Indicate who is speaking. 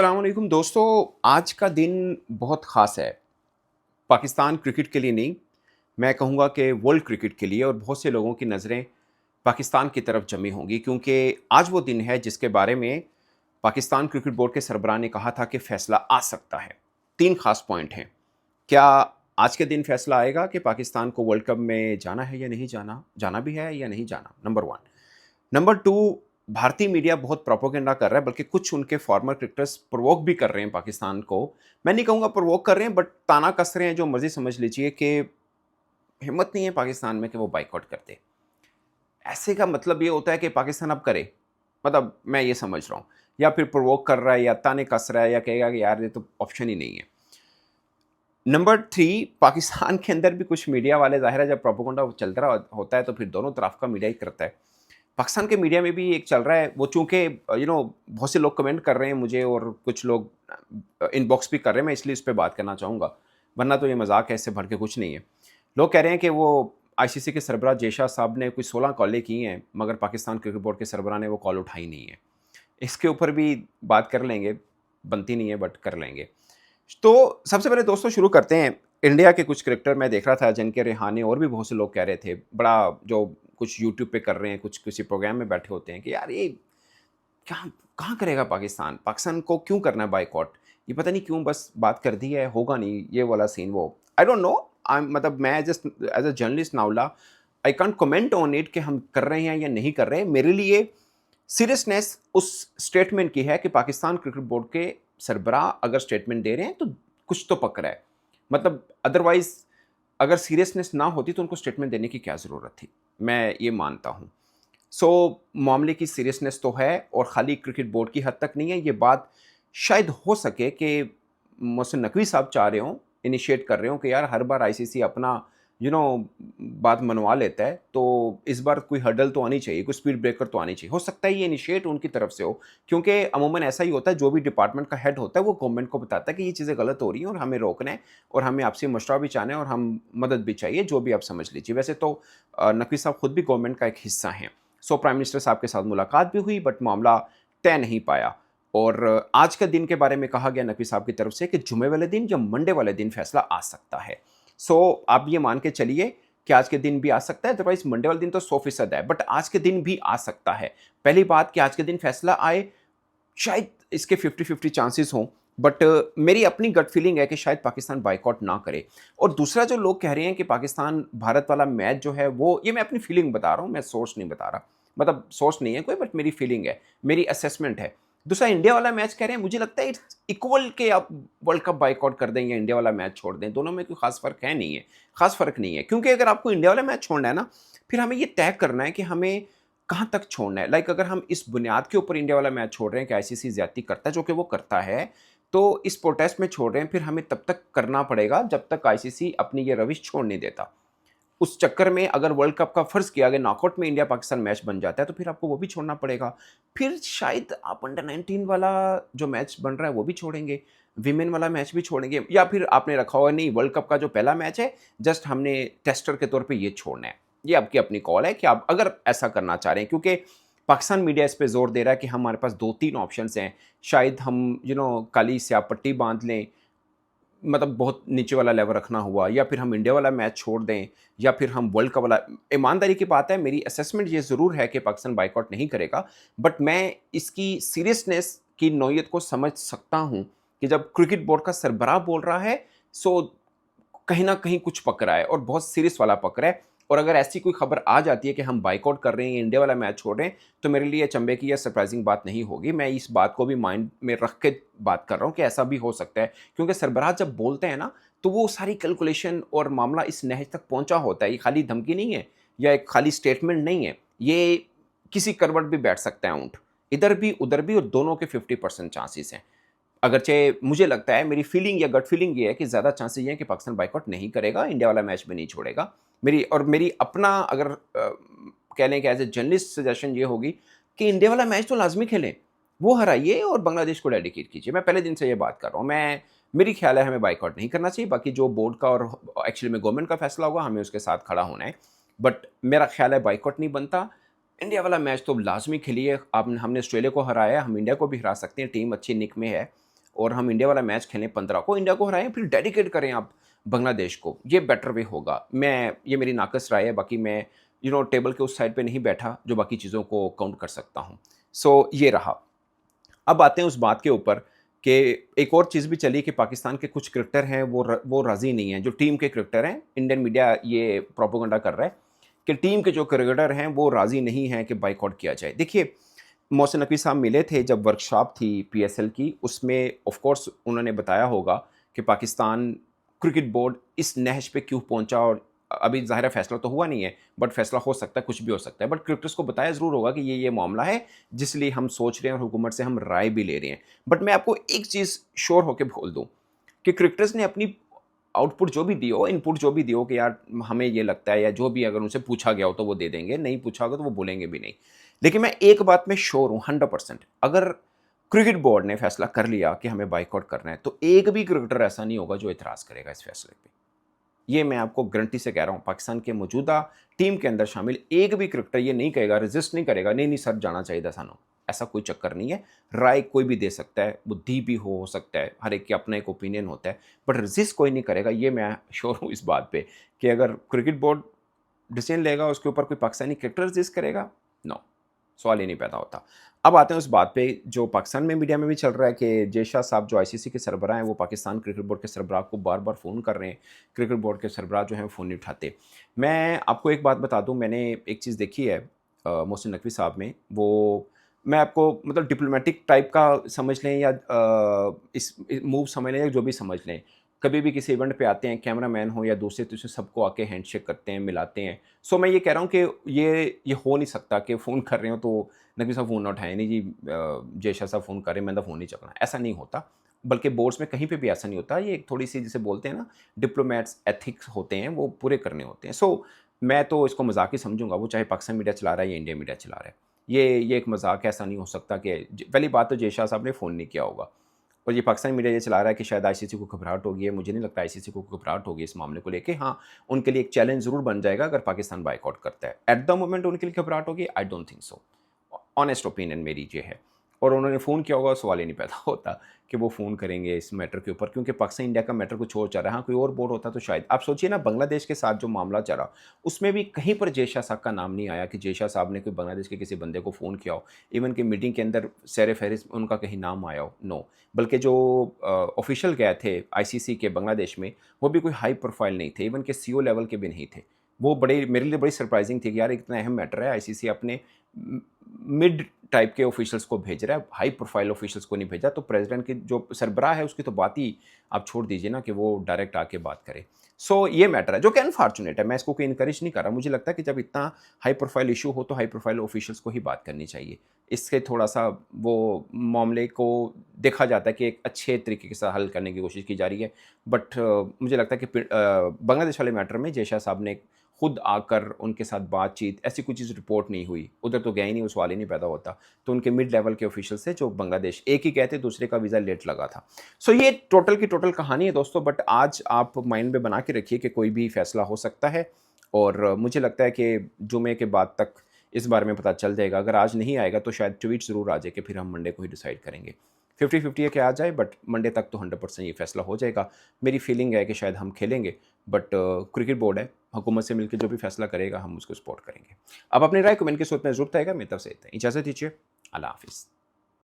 Speaker 1: अस्सलामुअलैकुम दोस्तों। आज का दिन बहुत ख़ास है। पाकिस्तान क्रिकेट के लिए नहीं, मैं कहूँगा कि वर्ल्ड क्रिकेट के लिए, और बहुत से लोगों की नज़रें पाकिस्तान की तरफ जमी होंगी क्योंकि आज वो दिन है जिसके बारे में पाकिस्तान क्रिकेट बोर्ड के सरबराह ने कहा था कि फ़ैसला आ सकता है। 3 ख़ास पॉइंट हैं। क्या आज के दिन फ़ैसला आएगा कि पाकिस्तान को वर्ल्ड कप में जाना है या नहीं जाना? जाना भी है या नहीं जाना? नंबर 1। नंबर 2, भारतीय मीडिया बहुत प्रोपेगेंडा कर रहा है, बल्कि कुछ उनके फॉर्मर क्रिकेटर्स प्रोवोक भी कर रहे हैं पाकिस्तान को। मैं नहीं कहूँगा प्रोवोक कर रहे हैं, बट ताना कस रहे हैं, जो मर्ज़ी समझ लीजिए, कि हिम्मत नहीं है पाकिस्तान में कि वो बायकॉट कर दे। ऐसे का मतलब ये होता है कि पाकिस्तान अब करे, मतलब मैं ये समझ रहा हूँ। या फिर प्रोवोक कर रहा है, या ताने कस रहा है, या कहेगा कि यार ये तो ऑप्शन ही नहीं है। नंबर 3, पाकिस्तान के अंदर भी कुछ मीडिया वाले, ज़ाहिर है जब प्रोपेगेंडा चल रहा होता है तो फिर दोनों तरफ का मीडिया ही करता है। पाकिस्तान के मीडिया में भी एक चल रहा है, वो चूँकि बहुत से लोग कमेंट कर रहे हैं मुझे, और कुछ लोग इनबॉक्स भी कर रहे हैं, मैं इसलिए इस पे बात करना चाहूँगा, वरना तो ये मज़ाक है, इससे बढ़ के कुछ नहीं है। लोग कह रहे हैं कि वो आईसीसी के सरबराह जेशा साहब ने कोई 16 कॉलें की हैं, मगर पाकिस्तान क्रिकेट बोर्ड के सरबराह ने वो कॉल उठाई नहीं है। इसके ऊपर भी बात कर लेंगे, बनती नहीं है बट कर लेंगे। तो सबसे पहले दोस्तों शुरू करते हैं। इंडिया के कुछ क्रिकेटर मैं देख रहा था, जिनके रिहाने और भी बहुत से लोग कह रहे थे, बड़ा जो कुछ यूट्यूब पे कर रहे हैं, कुछ किसी प्रोग्राम में बैठे होते हैं कि यार ये कहाँ कहाँ करेगा पाकिस्तान? पाकिस्तान को क्यों करना है बायकॉट? ये पता नहीं क्यों बस बात कर दी है, होगा नहीं, ये वाला सीन वो। I don't know. मतलब मैं जस्ट एज़ अ जर्नलिस्ट नाउला, I can't comment on it कि हम कर रहे हैं या नहीं कर रहे हैं। मेरे लिए सीरियसनेस उस स्टेटमेंट की है कि पाकिस्तान क्रिकेट बोर्ड के सरबराह अगर स्टेटमेंट दे रहे हैं तो कुछ तो पकड़ा है। मतलब अदरवाइज़ अगर सीरियसनेस ना होती तो उनको स्टेटमेंट देने की क्या ज़रूरत थी? मैं ये मानता हूँ। मामले की सीरियसनेस तो है, और खाली क्रिकेट बोर्ड की हद तक नहीं है। ये बात शायद हो सके कि मोहसिन नकवी साहब चाह रहे हों, इनिशिएट कर रहे हों कि यार हर बार आईसीसी अपना यू नो बात मनवा लेता है, तो इस बार कोई हर्डल तो आनी चाहिए, कोई स्पीड ब्रेकर तो आनी चाहिए। हो सकता है ये इनिशिएट उनकी तरफ से हो, क्योंकि अमूमन ऐसा ही होता है, जो भी डिपार्टमेंट का हेड होता है वो गवर्नमेंट को बताता है कि ये चीज़ें गलत हो रही हैं और हमें रोकना है, और हमें आपसे मशवरा भी चाहना है, और हम मदद भी चाहिए, जो भी आप समझ लीजिए। वैसे तो नकवी साहब खुद भी गवर्नमेंट का एक हिस्सा हैं। प्राइम मिनिस्टर साहब के साथ मुलाकात भी हुई, बट मामला तय नहीं पाया। और आज के दिन के बारे में कहा गया नकवी साहब की तरफ से कि जुमे वाले दिन या मंडे वाले दिन फैसला आ सकता है। आप ये मान के चलिए कि आज के दिन भी आ सकता है, अदरवाइज मंडे वाले दिन तो 100% है, बट आज के दिन भी आ सकता है। पहली बात कि आज के दिन फैसला आए, शायद इसके 50-50 चांसेस हों, बट मेरी अपनी गट फीलिंग है कि शायद पाकिस्तान बायकॉट ना करे। और दूसरा जो लोग कह रहे हैं कि पाकिस्तान भारत वाला मैच जो है वो, ये मैं अपनी फीलिंग बता रहा हूँ, मैं सोर्स नहीं बता रहा, मतलब सोर्स नहीं है कोई, बट मेरी फीलिंग है, मेरी असेसमेंट है। दूसरा इंडिया वाला मैच कह रहे हैं, मुझे लगता है इट्स इक्वल के आप वर्ल्ड कप बायकॉट कर दें या इंडिया वाला मैच छोड़ दें, दोनों में कोई खास फर्क है नहीं है, खास फर्क नहीं है, क्योंकि अगर आपको इंडिया वाला मैच छोड़ना है ना, फिर हमें ये तय करना है कि हमें कहाँ तक छोड़ना है। लाइक अगर हम इस बुनियाद के ऊपर इंडिया वाला मैच छोड़ रहे हैं कि आईसीसी ज्यादती करता है, जो कि वो करता है, तो इस प्रोटेस्ट में छोड़ रहे हैं, फिर हमें तब तक करना पड़ेगा जब तक आईसीसी अपनी ये रविश छोड़ नहीं देता। उस चक्कर में अगर वर्ल्ड कप का फर्ज किया गया, नॉकआउट में इंडिया पाकिस्तान मैच बन जाता है, तो फिर आपको वो भी छोड़ना पड़ेगा। फिर शायद आप अंडर 19 वाला जो मैच बन रहा है वो भी छोड़ेंगे, विमेन वाला मैच भी छोड़ेंगे, या फिर आपने रखा हुआ नहीं, वर्ल्ड कप का जो पहला मैच है जस्ट हमने टेस्टर के तौर पे ये छोड़ना है। ये आपकी अपनी कॉल है कि आप अगर ऐसा करना चाह रहे हैं, क्योंकि पाकिस्तान मीडिया इस पे जोर दे रहा है कि हमारे पास 2-3 ऑप्शंस हैं। शायद हम काली स्याह पट्टी बांध लें, मतलब बहुत नीचे वाला लेवल रखना हुआ, या फिर हम इंडिया वाला मैच छोड़ दें, या फिर हम वर्ल्ड कप वाला। ईमानदारी की बात है, मेरी असेसमेंट ये ज़रूर है कि पाकिस्तान बायकॉट नहीं करेगा, बट मैं इसकी सीरियसनेस की नौइयत को समझ सकता हूँ कि जब क्रिकेट बोर्ड का सरबराह बोल रहा है, सो कहीं न कहीं कुछ पक रहा है, और बहुत सीरियस वाला पक रहा है। और अगर ऐसी कोई खबर आ जाती है कि हम बायकॉट कर रहे हैं, इंडिया वाला मैच छोड़ रहे हैं, तो मेरे लिए अचंभे की या सरप्राइज़िंग बात नहीं होगी। मैं इस बात को भी माइंड में रख के बात कर रहा हूँ कि ऐसा भी हो सकता है। क्योंकि सरबराह जब बोलते हैं ना, तो वो सारी कैलकुलेशन और मामला इस नहज तक पहुँचा होता है। ये खाली धमकी नहीं है, या एक खाली स्टेटमेंट नहीं है। ये किसी करवट भी बैठ सकता है ऊँट, इधर भी, उधर भी, और दोनों के 50% चांसेस हैं। अगरचे मुझे लगता है, मेरी फीलिंग या गट फीलिंग ये है कि ज़्यादा चांसेस ये हैं कि पाकिस्तान बायकॉट नहीं करेगा, इंडिया वाला मैच भी नहीं छोड़ेगा। मेरी अपना अगर कह लें कि एज़ अ जर्नलिस्ट सजेशन ये होगी कि इंडिया वाला मैच तो लाज़मी खेलें। वो हराइए और बांग्लादेश को डेडिकेट कीजिए। मैं पहले दिन से ये बात कर रहा हूँ। मेरी ख़्याल है हमें बायकॉट नहीं करना चाहिए। बाकी जो बोर्ड का और एक्चुअली में गवर्नमेंट का फ़ैसला होगा, हमें उसके साथ खड़ा होना है। बट मेरा ख़्याल है बायकॉट नहीं बनता। इंडिया वाला मैच तो लाज़मी खेलिए। अब हमने ऑस्ट्रेलिया को हराया है, हम इंडिया को भी हरा सकते हैं, टीम अच्छी निक में है। और हम इंडिया वाला मैच खेलें 15 को, इंडिया को हराएं, फिर डेडिकेट करें आप बांग्लादेश को, ये बेटर वे होगा। ये मेरी नाकस राय है, बाकी मैं टेबल के उस साइड पे नहीं बैठा जो बाकी चीज़ों को काउंट कर सकता हूँ। सो ये रहा। अब आते हैं उस बात के ऊपर कि एक और चीज़ भी चली कि पाकिस्तान के कुछ क्रिकेटर हैं वो राज़ी नहीं हैं, जो टीम के क्रिकेटर हैं। इंडियन मीडिया ये प्रोपेगेंडा कर रहा है कि टीम के जो क्रिकेटर हैं वो राज़ी नहीं हैं कि बाइकआउट किया जाए। देखिए, मोहसिन नकवी साहब मिले थे जब वर्कशॉप थी पीएसएल की, उसमें ऑफ कोर्स उन्होंने बताया होगा कि पाकिस्तान क्रिकेट बोर्ड इस नहज पे क्यों पहुंचा, और अभी ज़ाहिर है फैसला तो हुआ नहीं है, बट फैसला हो सकता है, कुछ भी हो सकता है। बट क्रिकेटर्स को बताया ज़रूर होगा कि ये मामला है जिसलिए हम सोच रहे हैं और हुकूमत से हम राय भी ले रहे हैं। बट मैं आपको एक चीज़ श्योर होकर बोल दूँ कि क्रिकेटर्स ने अपनी आउटपुट जो भी दी हो, इनपुट जो भी दी हो कि यार हमें ये लगता है, या जो भी अगर उनसे पूछा गया हो तो वो दे देंगे, नहीं पूछा होगा तो वो बोलेंगे भी नहीं। लेकिन मैं एक बात में श्योर हूँ 100%, अगर क्रिकेट बोर्ड ने फैसला कर लिया कि हमें बाइकआउट करना है, तो एक भी क्रिकेटर ऐसा नहीं होगा जो इतराज़ करेगा इस फैसले पे। ये मैं आपको गारंटी से कह रहा हूँ, पाकिस्तान के मौजूदा टीम के अंदर शामिल एक भी क्रिकेटर ये नहीं कहेगा, रेजिस्ट नहीं करेगा, नहीं नहीं सर जाना चाहिए था सानू। ऐसा कोई चक्कर नहीं है। राय कोई भी दे सकता है, बुद्धि भी हो सकता है, हर एक के अपना एक ओपिनियन होता है, बट रेजिस्ट कोई नहीं करेगा। ये मैं श्योर हूँ इस बात पे कि अगर क्रिकेट बोर्ड डिसीजन लेगा उसके ऊपर कोई पाकिस्तानी क्रिकेटर रेजिस्ट करेगा, नो, सवाल ही नहीं पैदा होता। अब आते हैं उस बात पे जो पाकिस्तान में मीडिया में भी चल रहा है कि जय शाह साहब जो आईसीसी के सरबराह हैं वो पाकिस्तान क्रिकेट बोर्ड के सरबराह को बार बार फ़ोन कर रहे हैं, क्रिकेट बोर्ड के सरबराह जो हैं फ़ोन नहीं उठाते। मैं आपको एक बात बता दूं, मैंने एक चीज़ देखी है मोहसिन नकवी साहब में, वो मैं आपको मतलब डिप्लोमेटिक टाइप का समझ लें या इस मूव समझ लें या जो भी समझ लें, कभी भी किसी इवेंट पे आते हैं, कैमरामैन हो या दूसरे तीसरे सबको आके हैंडशेक करते हैं, मिलाते हैं। सो मैं ये कह रहा हूँ कि ये हो नहीं सकता कि फ़ोन कर रहे हो तो नकवी साहब फ़ोन ना उठाएँ, नहीं जी जय शाह साहब फ़ोन कर रहे हैं, मैंने तो फ़ोन नहीं चकना, ऐसा नहीं होता। बल्कि बोर्ड्स में कहीं पे भी ऐसा नहीं होता। ये एक थोड़ी-सी जिसे बोलते हैं ना डिप्लोमैट्स एथिक्स होते हैं, वो पूरे करने होते हैं। सो मैं तो इसको मज़ाक ही समझूँगा, वो चाहे पाकिस्तान मीडिया चला रहा है या इंडिया मीडिया चला रहा है। ये एक मज़ाक है, ऐसा नहीं हो सकता कि पहली बात तो जय शाह साहब ने फ़ोन नहीं किया होगा। और ये पाकिस्तानी मीडिया ये चला रहा है कि शायद आईसीसी को घबराहट होगी है, मुझे नहीं लगता आईसीसी को घबराहट होगी इस मामले को लेके। हाँ, उनके लिए एक चैलेंज ज़रूर बन जाएगा अगर पाकिस्तान बायकॉट करता है। एट द मोमेंट उनके लिए घबराहट होगी, I don't think so. Honest opinion मेरी ये है। और उन्होंने फ़ोन किया होगा, सवाल ही नहीं पैदा होता कि वो फ़ोन करेंगे इस मैटर के ऊपर, क्योंकि पाकिस्तान इंडिया का मैटर कुछ और चल रहा है। हाँ, कोई और बोर्ड होता तो शायद। आप सोचिए ना, बांग्लादेश के साथ जो मामला चला, उसमें भी कहीं पर जय शाह साहब का नाम नहीं आया कि जय शाह साहब ने कोई बांग्लादेश के किसी बंदे को फ़ोन किया हो। इवन कि मीटिंग के अंदर सैर फहरिस्त उनका कहीं नाम आया हो, नो। बल्कि जो ऑफिशियल गए थे आईसीसी के बांग्लादेश में, वो भी कोई हाई प्रोफाइल नहीं थे, इवन के सीईओ लेवल के भी नहीं थे। वो बड़े मेरे लिए बड़ी सरप्राइजिंग थी कि यार इतना अहम मैटर है, आईसीसी अपने मिड टाइप के ऑफिशियल्स को भेज रहा है, हाई प्रोफाइल ऑफिशियल्स को नहीं भेजा। तो प्रेसिडेंट की जो सरबराह है उसकी तो बात ही आप छोड़ दीजिए ना कि वो डायरेक्ट आके बात करे। सो ये मैटर है जो कि अनफॉर्चुनेट है, मैं इसको कोई इनकरेज नहीं कर रहा। मुझे लगता है कि जब इतना हाई प्रोफाइल इशू हो तो हाई प्रोफाइल ऑफिशियल्स को ही बात करनी चाहिए। इससे थोड़ा सा वो मामले को देखा जाता है कि एक अच्छे तरीके के साथ हल करने की कोशिश की जा रही है। बट मुझे लगता है कि बांग्लादेश वाले मैटर में जय शाह साहब ने खुद आकर उनके साथ बातचीत, ऐसी कोई चीज़ रिपोर्ट नहीं हुई, उधर तो गया ही नहीं, वो सवाल ही नहीं पैदा होता। तो उनके मिड लेवल के ऑफिशियल थे जो बांग्लादेश, एक ही कहते दूसरे का वीज़ा लेट लगा था। सो ये टोटल की टोटल कहानी है दोस्तों। बट आज आप माइंड में बना के रखिए कि कोई भी फैसला हो सकता है, और मुझे लगता है कि जुमे के बाद तक इस बारे में पता चल जाएगा। अगर आज नहीं आएगा तो शायद ट्वीट ज़रूर आ जाए कि फिर हम मंडे को ही डिसाइड करेंगे। 50-50 है कि आ जाए, बट मंडे तक तो 100% ये फैसला हो जाएगा। मेरी फीलिंग है कि शायद हम खेलेंगे, बट क्रिकेट बोर्ड है, हुकूमत से मिलकर जो भी फैसला करेगा हम उसको सपोर्ट करेंगे। अब अपनी राय कमेंट के सूरत में ज़रूर आएगा। मेरी तरफ से इतना ही। इजाज़त दीजिए। अल्लाह हाफ़िज़।